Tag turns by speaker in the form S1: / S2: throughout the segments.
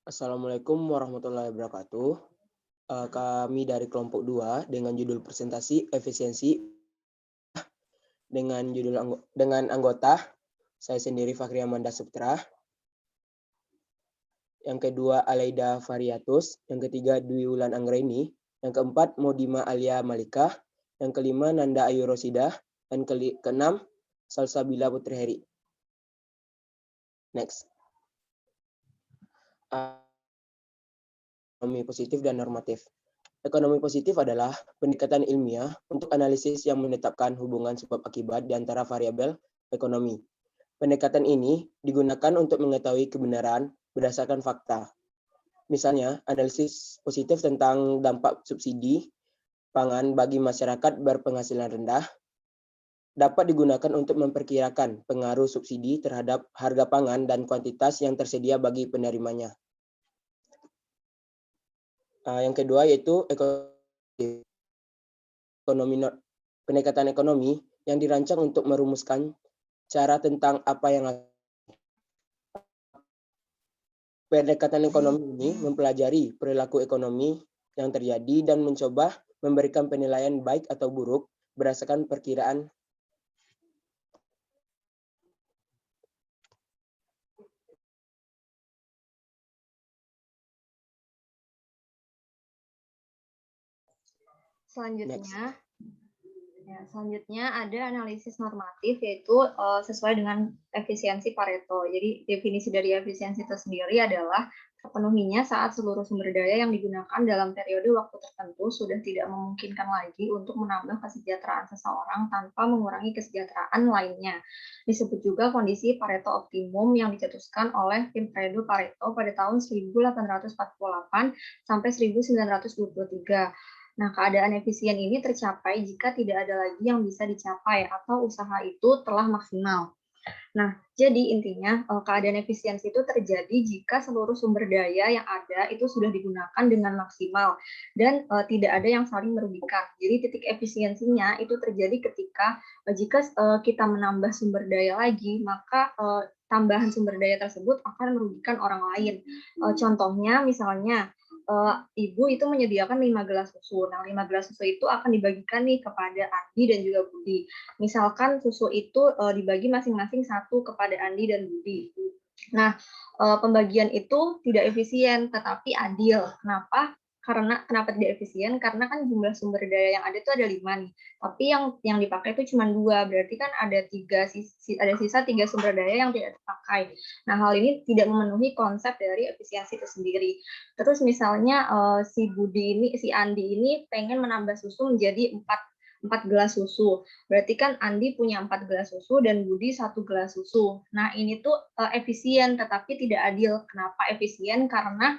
S1: Assalamualaikum warahmatullahi wabarakatuh. Kami dari kelompok 2 dengan judul presentasi efisiensi dengan anggota saya sendiri Fakri Amanda Sutra, yang kedua Alaida Variatus, yang ketiga Dwi Wulan Anggraini, yang keempat Modima Alia Malika, yang kelima Nanda Ayu Rosidah, dan keenam Salsabila Putri Heri. Next. Ekonomi positif dan normatif. Ekonomi positif adalah pendekatan ilmiah untuk analisis yang menetapkan hubungan sebab akibat di antara variabel ekonomi. Pendekatan ini digunakan untuk mengetahui kebenaran berdasarkan fakta. Misalnya, analisis positif tentang dampak subsidi pangan bagi masyarakat berpenghasilan rendah dapat digunakan untuk memperkirakan pengaruh subsidi terhadap harga pangan dan kuantitas yang tersedia bagi penerimanya. Yang kedua yaitu pendekatan ekonomi yang dirancang untuk merumuskan cara tentang apa yang pendekatan ekonomi ini mempelajari perilaku ekonomi yang terjadi dan mencoba memberikan penilaian baik atau buruk berdasarkan perkiraan
S2: Selanjutnya ada analisis normatif, yaitu sesuai dengan efisiensi Pareto. Jadi definisi dari efisiensi itu sendiri adalah terpenuhinya saat seluruh sumber daya yang digunakan dalam periode waktu tertentu sudah tidak memungkinkan lagi untuk menambah kesejahteraan seseorang tanpa mengurangi kesejahteraan lainnya. Disebut juga kondisi Pareto optimum yang dicetuskan oleh tim Fredo Pareto pada tahun 1848 sampai 1923. Nah, keadaan efisien ini tercapai jika tidak ada lagi yang bisa dicapai atau usaha itu telah maksimal. Nah, jadi intinya keadaan efisiensi itu terjadi jika seluruh sumber daya yang ada itu sudah digunakan dengan maksimal dan tidak ada yang saling merugikan. Jadi titik efisiensinya itu terjadi ketika jika kita menambah sumber daya lagi, maka tambahan sumber daya tersebut akan merugikan orang lain. Contohnya misalnya ibu itu menyediakan 5 gelas susu. Nah, 5 gelas susu itu akan dibagikan nih kepada Andi dan juga Budi. Misalkan susu itu dibagi masing-masing satu kepada Andi dan Budi. Nah, pembagian itu tidak efisien tetapi adil. Kenapa tidak efisien? Karena kan jumlah sumber daya yang ada itu ada 5 nih. Tapi yang dipakai itu cuma 2. Berarti kan ada sisa 3 sumber daya yang tidak terpakai. Nah, hal ini tidak memenuhi konsep dari efisiensi itu sendiri. Terus misalnya si Andi ini pengen menambah susu menjadi 4 gelas susu. Berarti kan Andi punya 4 gelas susu dan Budi 1 gelas susu. Nah, ini tuh efisien tetapi tidak adil. Kenapa efisien? Karena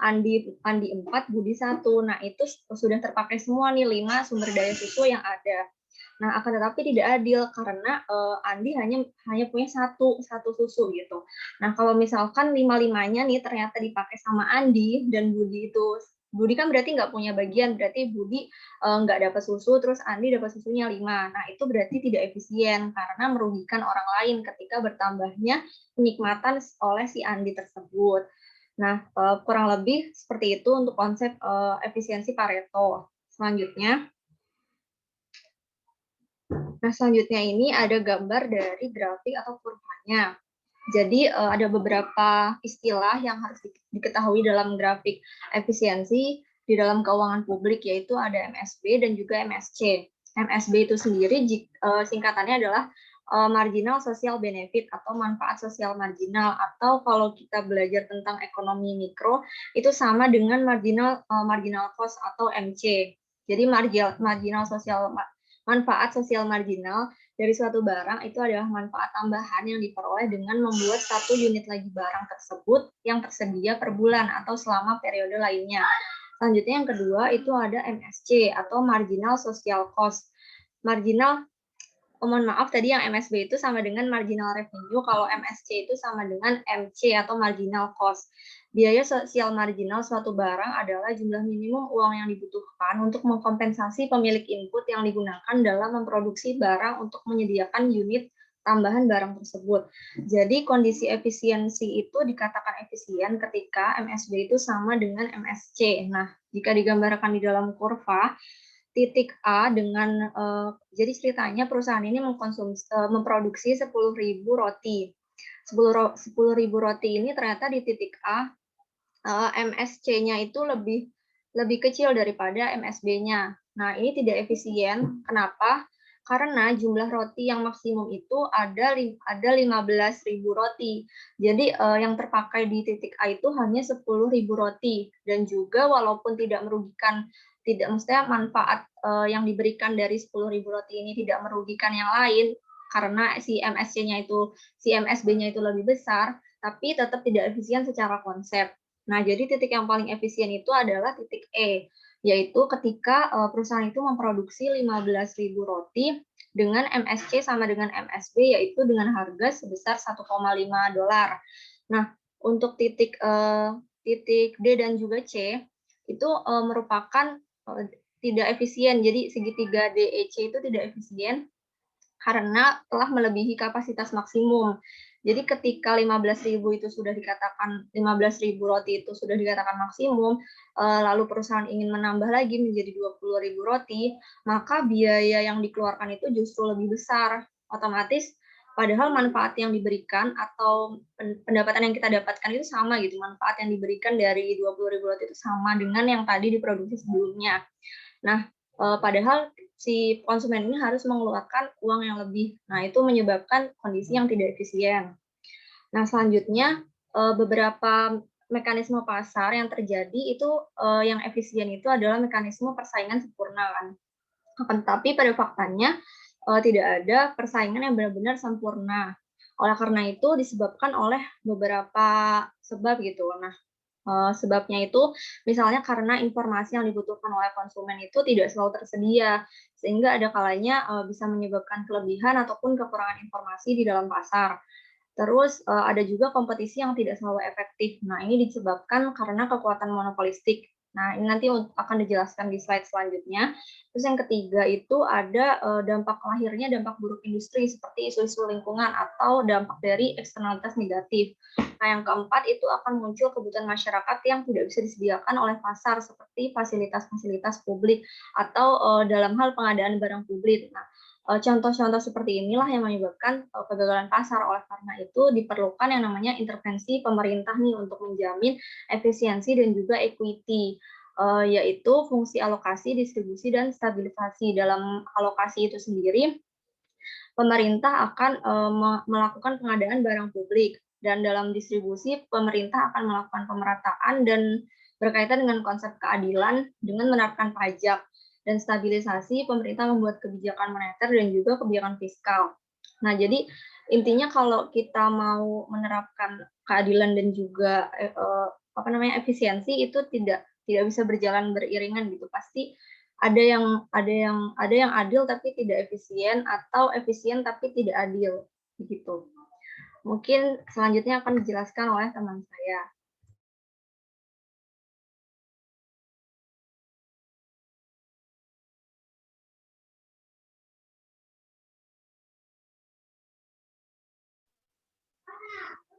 S2: Andi 4, Budi 1. Nah, itu sudah terpakai semua nih 5 sumber daya susu yang ada. Nah, akan tetapi tidak adil karena Andi hanya punya satu susu gitu. Nah, kalau misalkan 5-5-nya nih ternyata dipakai sama Andi dan Budi kan berarti nggak punya bagian, berarti Budi nggak dapat susu, terus Andi dapat susunya 5. Nah, itu berarti tidak efisien karena merugikan orang lain ketika bertambahnya penikmatan oleh si Andi tersebut. Nah, kurang lebih seperti itu untuk konsep efisiensi Pareto. Selanjutnya ini ada gambar dari grafik atau kurvanya. Jadi ada beberapa istilah yang harus diketahui dalam grafik efisiensi di dalam keuangan publik, yaitu ada MSB dan juga MSC. MSB itu sendiri singkatannya adalah marginal social benefit atau manfaat sosial marginal, atau kalau kita belajar tentang ekonomi mikro itu sama dengan marginal cost atau MC. Jadi manfaat sosial marginal dari suatu barang itu adalah manfaat tambahan yang diperoleh dengan membuat satu unit lagi barang tersebut yang tersedia per bulan atau selama periode lainnya. Selanjutnya yang kedua itu ada MSC atau marginal social cost. Mohon maaf, tadi yang MSB itu sama dengan marginal revenue, kalau MSC itu sama dengan MC atau marginal cost. Biaya sosial marginal suatu barang adalah jumlah minimum uang yang dibutuhkan untuk mengkompensasi pemilik input yang digunakan dalam memproduksi barang untuk menyediakan unit tambahan barang tersebut. Jadi kondisi efisiensi itu dikatakan efisien ketika MSB itu sama dengan MSC. Nah, jika digambarkan di dalam kurva, titik A dengan jadi ceritanya perusahaan ini memproduksi 10.000 roti. 10.000 roti ini ternyata di titik A MSC-nya itu lebih kecil daripada MSB-nya. Nah, ini tidak efisien. Kenapa? Karena jumlah roti yang maksimum itu ada 15.000 roti. Jadi yang terpakai di titik A itu hanya 10.000 roti, dan juga walaupun tidak merugikan, tidak maksudnya manfaat yang diberikan dari 10.000 roti ini tidak merugikan yang lain karena si MSB-nya itu lebih besar, tapi tetap tidak efisien secara konsep. Nah, jadi titik yang paling efisien itu adalah titik E, yaitu ketika perusahaan itu memproduksi 15.000 roti dengan MSC sama dengan MSB, yaitu dengan harga sebesar 1,5 dolar. Nah, untuk titik D dan juga C itu merupakan tidak efisien. Jadi segitiga DEC itu tidak efisien karena telah melebihi kapasitas maksimum. Jadi ketika 15.000 itu sudah dikatakan 15.000 roti itu sudah dikatakan maksimum, lalu perusahaan ingin menambah lagi menjadi 20.000 roti, maka biaya yang dikeluarkan itu justru lebih besar. Otomatis padahal manfaat yang diberikan atau pendapatan yang kita dapatkan itu sama gitu. Manfaat yang diberikan dari 20.000 roti itu sama dengan yang tadi diproduksi sebelumnya. Nah, padahal si konsumen ini harus mengeluarkan uang yang lebih. Nah, itu menyebabkan kondisi yang tidak efisien. Nah, selanjutnya beberapa mekanisme pasar yang terjadi itu yang efisien itu adalah mekanisme persaingan sempurna kan. Akan tetapi pada faktanya tidak ada persaingan yang benar-benar sempurna. Oleh karena itu disebabkan oleh beberapa sebab gitu. Nah, sebabnya itu misalnya karena informasi yang dibutuhkan oleh konsumen itu tidak selalu tersedia, sehingga ada kalanya bisa menyebabkan kelebihan ataupun kekurangan informasi di dalam pasar. Terus ada juga kompetisi yang tidak selalu efektif. Nah, ini disebabkan karena kekuatan monopolistik. Nah, ini nanti akan dijelaskan di slide selanjutnya. Terus yang ketiga itu ada dampak lahirnya dampak buruk industri seperti isu-isu lingkungan atau dampak dari eksternalitas negatif. Nah, yang keempat itu akan muncul kebutuhan masyarakat yang tidak bisa disediakan oleh pasar seperti fasilitas-fasilitas publik atau dalam hal pengadaan barang publik. Nah, contoh-contoh seperti inilah yang menyebabkan kegagalan pasar. Oleh karena itu diperlukan yang namanya intervensi pemerintah nih untuk menjamin efisiensi dan juga equity, yaitu fungsi alokasi, distribusi, dan stabilisasi. Dalam alokasi itu sendiri, pemerintah akan melakukan pengadaan barang publik, dan dalam distribusi pemerintah akan melakukan pemerataan dan berkaitan dengan konsep keadilan dengan menerapkan pajak. Dan stabilisasi, pemerintah membuat kebijakan moneter dan juga kebijakan fiskal. Nah, jadi intinya kalau kita mau menerapkan keadilan dan juga efisiensi itu tidak bisa berjalan beriringan gitu. Pasti ada yang adil tapi tidak efisien, atau efisien tapi tidak adil begitu. Mungkin selanjutnya akan dijelaskan oleh teman saya.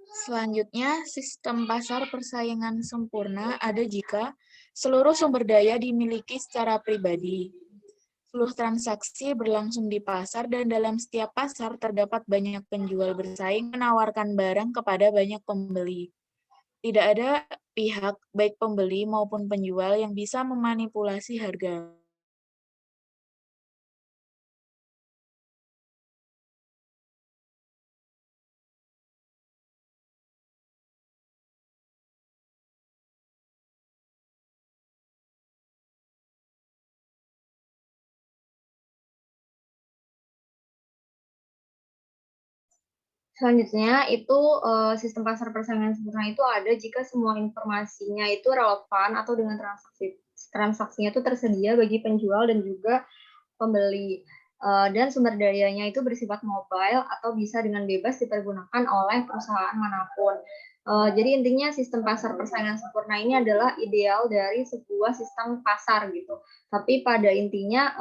S3: Selanjutnya, sistem pasar persaingan sempurna ada jika seluruh sumber daya dimiliki secara pribadi. Seluruh transaksi berlangsung di pasar dan dalam setiap pasar terdapat banyak penjual bersaing menawarkan barang kepada banyak pembeli. Tidak ada pihak, baik pembeli maupun penjual, yang bisa memanipulasi harga.
S2: Selanjutnya itu sistem pasar persaingan sempurna itu ada jika semua informasinya itu relevan atau dengan transaksinya itu tersedia bagi penjual dan juga pembeli. dan sumber dayanya itu bersifat mobile atau bisa dengan bebas dipergunakan oleh perusahaan manapun. Jadi intinya sistem pasar persaingan sempurna ini adalah ideal dari sebuah sistem pasar gitu. Tapi pada intinya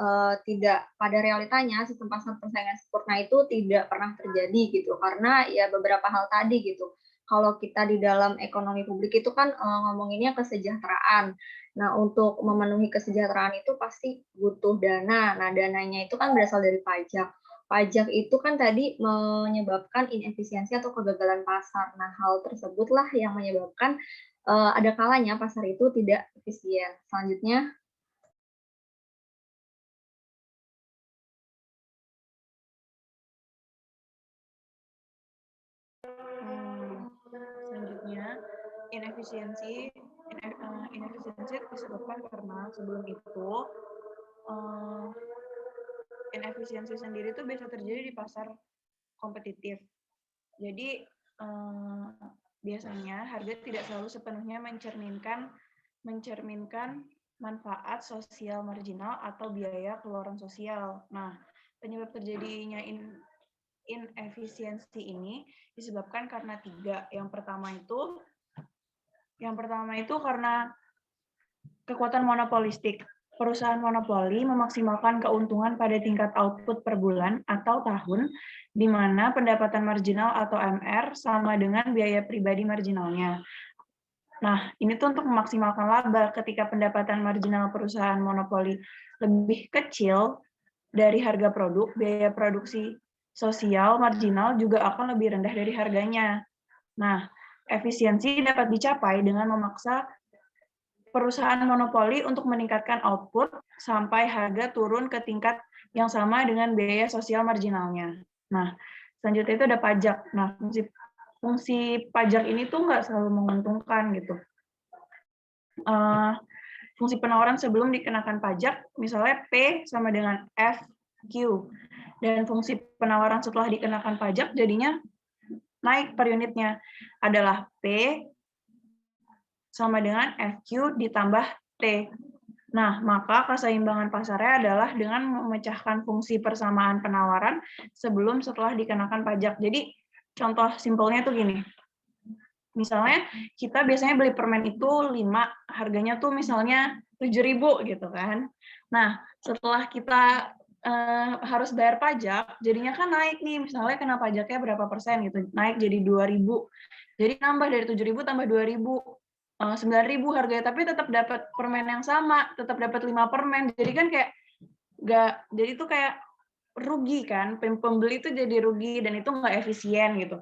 S2: tidak, pada realitanya sistem pasar persaingan sempurna itu tidak pernah terjadi gitu, karena ya beberapa hal tadi gitu. Kalau kita di dalam ekonomi publik itu kan ngomonginnya kesejahteraan. Nah, untuk memenuhi kesejahteraan itu pasti butuh dana. Nah, dananya itu kan berasal dari pajak. Pajak itu kan tadi menyebabkan inefisiensi atau kegagalan pasar. Nah, hal tersebutlah yang menyebabkan ada kalanya pasar itu tidak efisien. Selanjutnya,
S3: Selanjutnya, inefisiensi disebabkan karena sebelum itu inefisiensi sendiri itu bisa terjadi di pasar kompetitif. Jadi biasanya harga tidak selalu sepenuhnya mencerminkan manfaat sosial marginal atau biaya keluaran sosial. Nah, penyebab terjadinya inefisiensi ini disebabkan karena 3. Yang pertama itu karena kekuatan monopolistik. Perusahaan monopoli memaksimalkan keuntungan pada tingkat output per bulan atau tahun, di mana pendapatan marginal atau MR sama dengan biaya pribadi marginalnya. Nah, ini tuh untuk memaksimalkan laba. Ketika pendapatan marginal perusahaan monopoli lebih kecil dari harga produk, biaya produksi sosial marginal juga akan lebih rendah dari harganya. Nah, efisiensi dapat dicapai dengan memaksa perusahaan monopoli untuk meningkatkan output sampai harga turun ke tingkat yang sama dengan biaya sosial marginalnya. Nah, selanjutnya itu ada pajak. Nah, fungsi pajak ini tuh nggak selalu menguntungkan gitu. Fungsi penawaran sebelum dikenakan pajak, misalnya P sama dengan FQ. Dan fungsi penawaran setelah dikenakan pajak jadinya naik per unitnya adalah P sama dengan FQ ditambah T. Nah, maka keseimbangan pasarnya adalah dengan memecahkan fungsi persamaan penawaran sebelum setelah dikenakan pajak. Jadi, contoh simpelnya tuh gini. Misalnya, kita biasanya beli permen itu 5, harganya tuh misalnya 7.000 gitu kan. Nah, setelah kita harus bayar pajak, jadinya kan naik nih, misalnya kena pajaknya berapa persen gitu, naik jadi 2.000. Jadi nambah dari 7.000 tambah 2.000. 9.000 harganya, tapi tetap dapat permen yang sama, tetap dapat 5 permen. Jadi kan kayak jadi itu kayak rugi kan, pembeli itu jadi rugi dan itu nggak efisien gitu.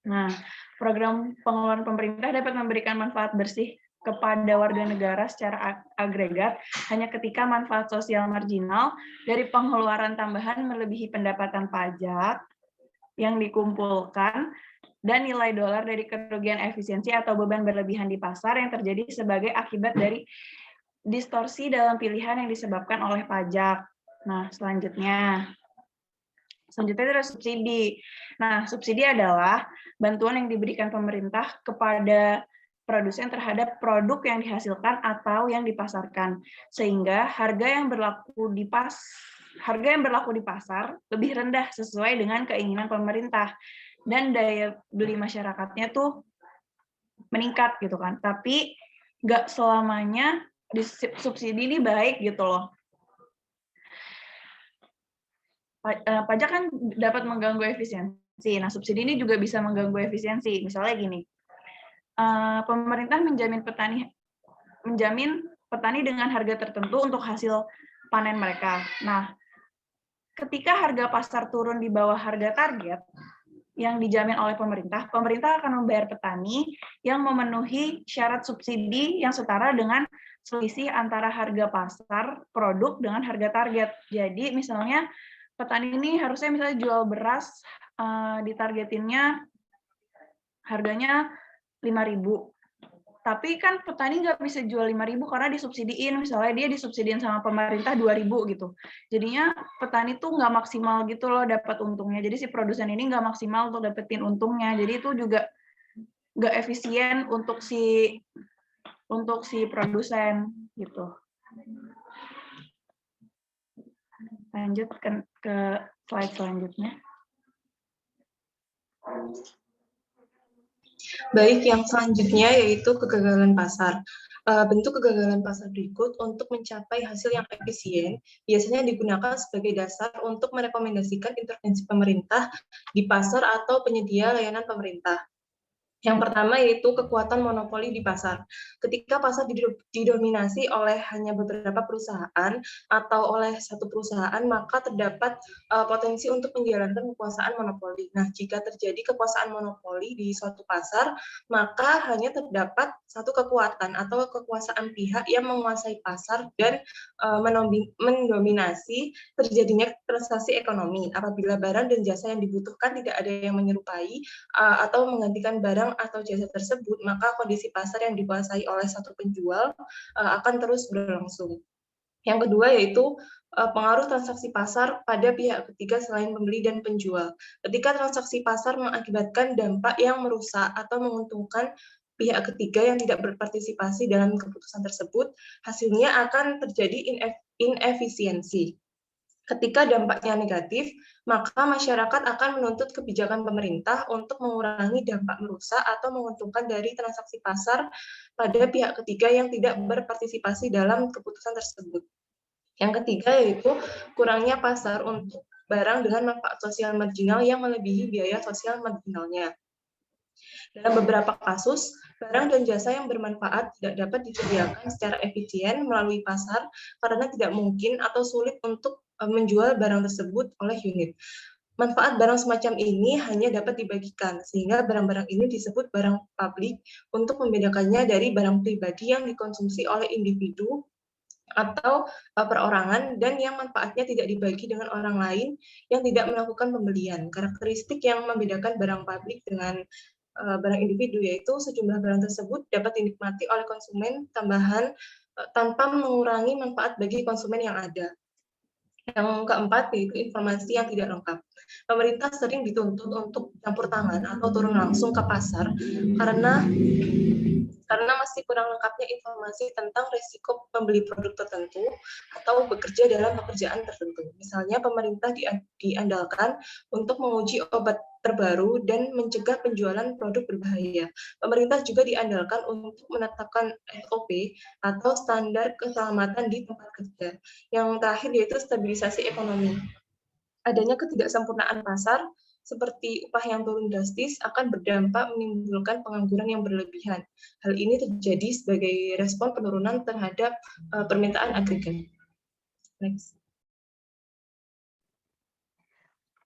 S3: Nah, program pengeluaran pemerintah dapat memberikan manfaat bersih kepada warga negara secara agregat hanya ketika manfaat sosial marginal dari pengeluaran tambahan melebihi pendapatan pajak yang dikumpulkan dan nilai dolar dari kerugian efisiensi atau beban berlebihan di pasar yang terjadi sebagai akibat dari distorsi dalam pilihan yang disebabkan oleh pajak. Nah, selanjutnya ada subsidi. Nah, subsidi adalah bantuan yang diberikan pemerintah kepada produsen terhadap produk yang dihasilkan atau yang dipasarkan, sehingga harga yang berlaku di pasar lebih rendah sesuai dengan keinginan pemerintah dan daya beli masyarakatnya tuh meningkat gitu kan. Tapi nggak selamanya subsidi ini baik gitu loh. Pajak kan dapat mengganggu efisiensi. Nah, subsidi ini juga bisa mengganggu efisiensi. Misalnya gini, pemerintah menjamin petani dengan harga tertentu untuk hasil panen mereka. Nah, ketika harga pasar turun di bawah harga target yang dijamin oleh pemerintah, pemerintah akan membayar petani yang memenuhi syarat subsidi yang setara dengan selisih antara harga pasar produk dengan harga target. Jadi misalnya petani ini harusnya misalnya jual beras ditargetinnya harganya 5.000. Tapi kan petani nggak bisa jual 5.000 karena disubsidiin, misalnya dia disubsidiin sama pemerintah 2.000 gitu. Jadinya petani tuh nggak maksimal gitu loh dapat untungnya. Jadi si produsen ini nggak maksimal untuk dapetin untungnya. Jadi itu juga nggak efisien untuk si produsen gitu. Lanjut ke slide selanjutnya.
S4: Baik, yang selanjutnya yaitu kegagalan pasar. Bentuk kegagalan pasar berikut untuk mencapai hasil yang efisien biasanya digunakan sebagai dasar untuk merekomendasikan intervensi pemerintah di pasar atau penyedia layanan pemerintah. Yang pertama yaitu kekuatan monopoli di pasar. Ketika pasar didominasi oleh hanya beberapa perusahaan atau oleh satu perusahaan, maka terdapat potensi untuk menjalankan kekuasaan monopoli. Nah, jika terjadi kekuasaan monopoli di suatu pasar, maka hanya terdapat satu kekuatan atau kekuasaan pihak yang menguasai pasar dan mendominasi terjadinya transaksi ekonomi. Apabila barang dan jasa yang dibutuhkan tidak ada yang menyerupai atau menggantikan barang atau jasa tersebut, maka kondisi pasar yang dikuasai oleh satu penjual akan terus berlangsung. Yang kedua yaitu pengaruh transaksi pasar pada pihak ketiga selain pembeli dan penjual. Ketika transaksi pasar mengakibatkan dampak yang merusak atau menguntungkan pihak ketiga yang tidak berpartisipasi dalam keputusan tersebut, hasilnya akan terjadi inefisiensi. Ketika dampaknya negatif, maka masyarakat akan menuntut kebijakan pemerintah untuk mengurangi dampak merusak atau menguntungkan dari transaksi pasar pada pihak ketiga yang tidak berpartisipasi dalam keputusan tersebut. Yang ketiga yaitu kurangnya pasar untuk barang dengan manfaat sosial marginal yang melebihi biaya sosial marginalnya. Dalam beberapa kasus, barang dan jasa yang bermanfaat tidak dapat disediakan secara efisien melalui pasar karena tidak mungkin atau sulit untuk menjual barang tersebut oleh unit. Manfaat barang semacam ini hanya dapat dibagikan, sehingga barang-barang ini disebut barang publik untuk membedakannya dari barang pribadi yang dikonsumsi oleh individu atau perorangan dan yang manfaatnya tidak dibagi dengan orang lain yang tidak melakukan pembelian. Karakteristik yang membedakan barang publik dengan barang individu yaitu sejumlah barang tersebut dapat dinikmati oleh konsumen tambahan tanpa mengurangi manfaat bagi konsumen yang ada. Yang keempat yaitu informasi yang tidak lengkap. Pemerintah sering dituntut untuk campur tangan atau turun langsung ke pasar karena masih kurang lengkapnya informasi tentang risiko membeli produk tertentu atau bekerja dalam pekerjaan tertentu. Misalnya pemerintah diandalkan untuk menguji obat terbaru dan mencegah penjualan produk berbahaya. Pemerintah juga diandalkan untuk menetapkan SOP atau standar keselamatan di tempat kerja. Yang terakhir yaitu stabilisasi ekonomi. Adanya ketidaksempurnaan pasar seperti upah yang turun drastis akan berdampak menimbulkan pengangguran yang berlebihan. Hal ini terjadi sebagai respon penurunan terhadap permintaan agregat. Next.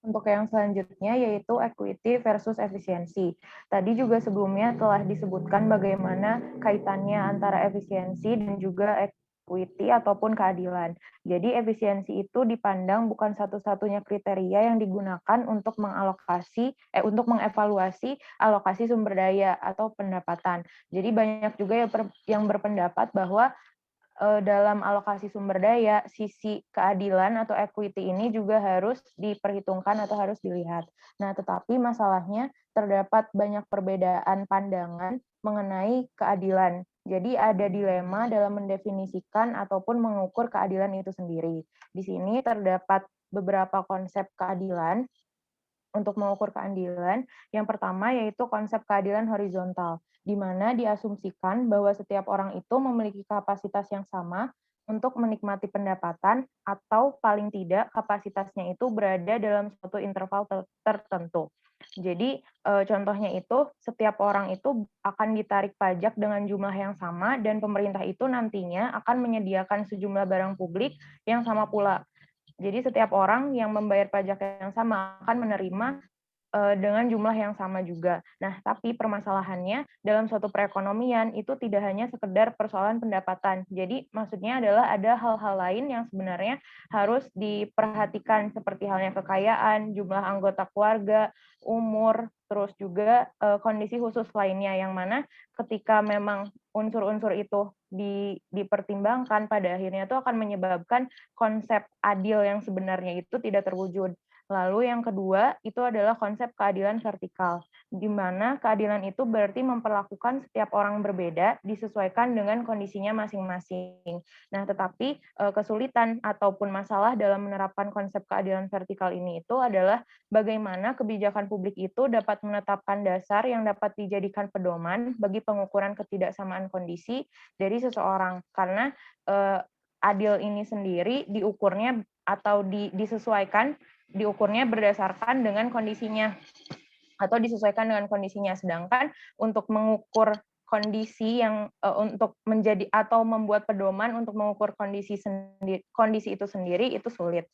S5: Untuk yang selanjutnya yaitu equity versus efisiensi. Tadi juga sebelumnya telah disebutkan bagaimana kaitannya antara efisiensi dan juga equity ataupun keadilan. Jadi efisiensi itu dipandang bukan satu-satunya kriteria yang digunakan untuk mengevaluasi alokasi sumber daya atau pendapatan. Jadi banyak juga yang berpendapat bahwa dalam alokasi sumber daya, sisi keadilan atau equity ini juga harus diperhitungkan atau harus dilihat. Nah, tetapi masalahnya terdapat banyak perbedaan pandangan mengenai keadilan. Jadi ada dilema dalam mendefinisikan ataupun mengukur keadilan itu sendiri. Di sini terdapat beberapa konsep keadilan. Untuk mengukur keadilan, yang pertama yaitu konsep keadilan horizontal, di mana diasumsikan bahwa setiap orang itu memiliki kapasitas yang sama untuk menikmati pendapatan atau paling tidak kapasitasnya itu berada dalam suatu interval tertentu. Jadi contohnya itu setiap orang itu akan ditarik pajak dengan jumlah yang sama dan pemerintah itu nantinya akan menyediakan sejumlah barang publik yang sama pula. Jadi setiap orang yang membayar pajak yang sama akan menerima dengan jumlah yang sama juga. Nah, tapi permasalahannya dalam suatu perekonomian itu tidak hanya sekedar persoalan pendapatan. Jadi maksudnya adalah ada hal-hal lain yang sebenarnya harus diperhatikan seperti halnya kekayaan, jumlah anggota keluarga, umur, terus juga kondisi khusus lainnya yang mana ketika memang unsur-unsur itu dipertimbangkan pada akhirnya itu akan menyebabkan konsep adil yang sebenarnya itu tidak terwujud. Lalu yang kedua, itu adalah konsep keadilan vertikal, di mana keadilan itu berarti memperlakukan setiap orang berbeda disesuaikan dengan kondisinya masing-masing. Nah, tetapi kesulitan ataupun masalah dalam menerapkan konsep keadilan vertikal ini itu adalah bagaimana kebijakan publik itu dapat menetapkan dasar yang dapat dijadikan pedoman bagi pengukuran ketidaksamaan kondisi dari seseorang. Karena adil ini sendiri diukurnya atau diukurnya berdasarkan dengan kondisinya atau disesuaikan dengan kondisinya. Sedangkan untuk mengukur kondisi yang untuk menjadi atau membuat pedoman untuk mengukur kondisi itu sendiri itu sulit.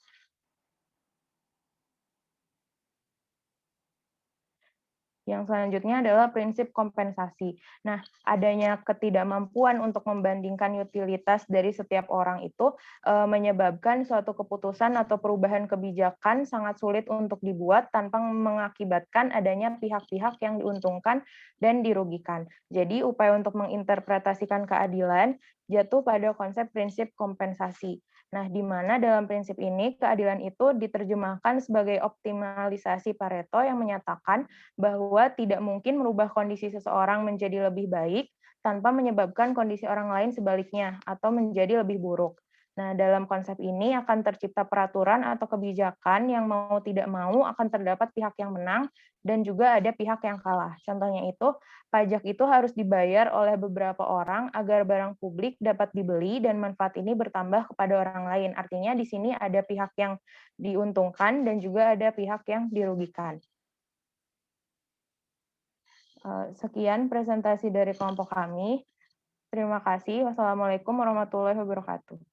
S5: Yang selanjutnya adalah prinsip kompensasi. Nah, adanya ketidakmampuan untuk membandingkan utilitas dari setiap orang itu menyebabkan suatu keputusan atau perubahan kebijakan sangat sulit untuk dibuat tanpa mengakibatkan adanya pihak-pihak yang diuntungkan dan dirugikan. Jadi, upaya untuk menginterpretasikan keadilan jatuh pada konsep prinsip kompensasi. Nah, di mana dalam prinsip ini keadilan itu diterjemahkan sebagai optimalisasi Pareto yang menyatakan bahwa tidak mungkin merubah kondisi seseorang menjadi lebih baik tanpa menyebabkan kondisi orang lain sebaliknya atau menjadi lebih buruk. Nah, dalam konsep ini akan tercipta peraturan atau kebijakan yang mau tidak mau akan terdapat pihak yang menang dan juga ada pihak yang kalah. Contohnya itu, pajak itu harus dibayar oleh beberapa orang agar barang publik dapat dibeli dan manfaat ini bertambah kepada orang lain. Artinya di sini ada pihak yang diuntungkan dan juga ada pihak yang dirugikan. Sekian presentasi dari kelompok kami. Terima kasih. Wassalamualaikum warahmatullahi wabarakatuh.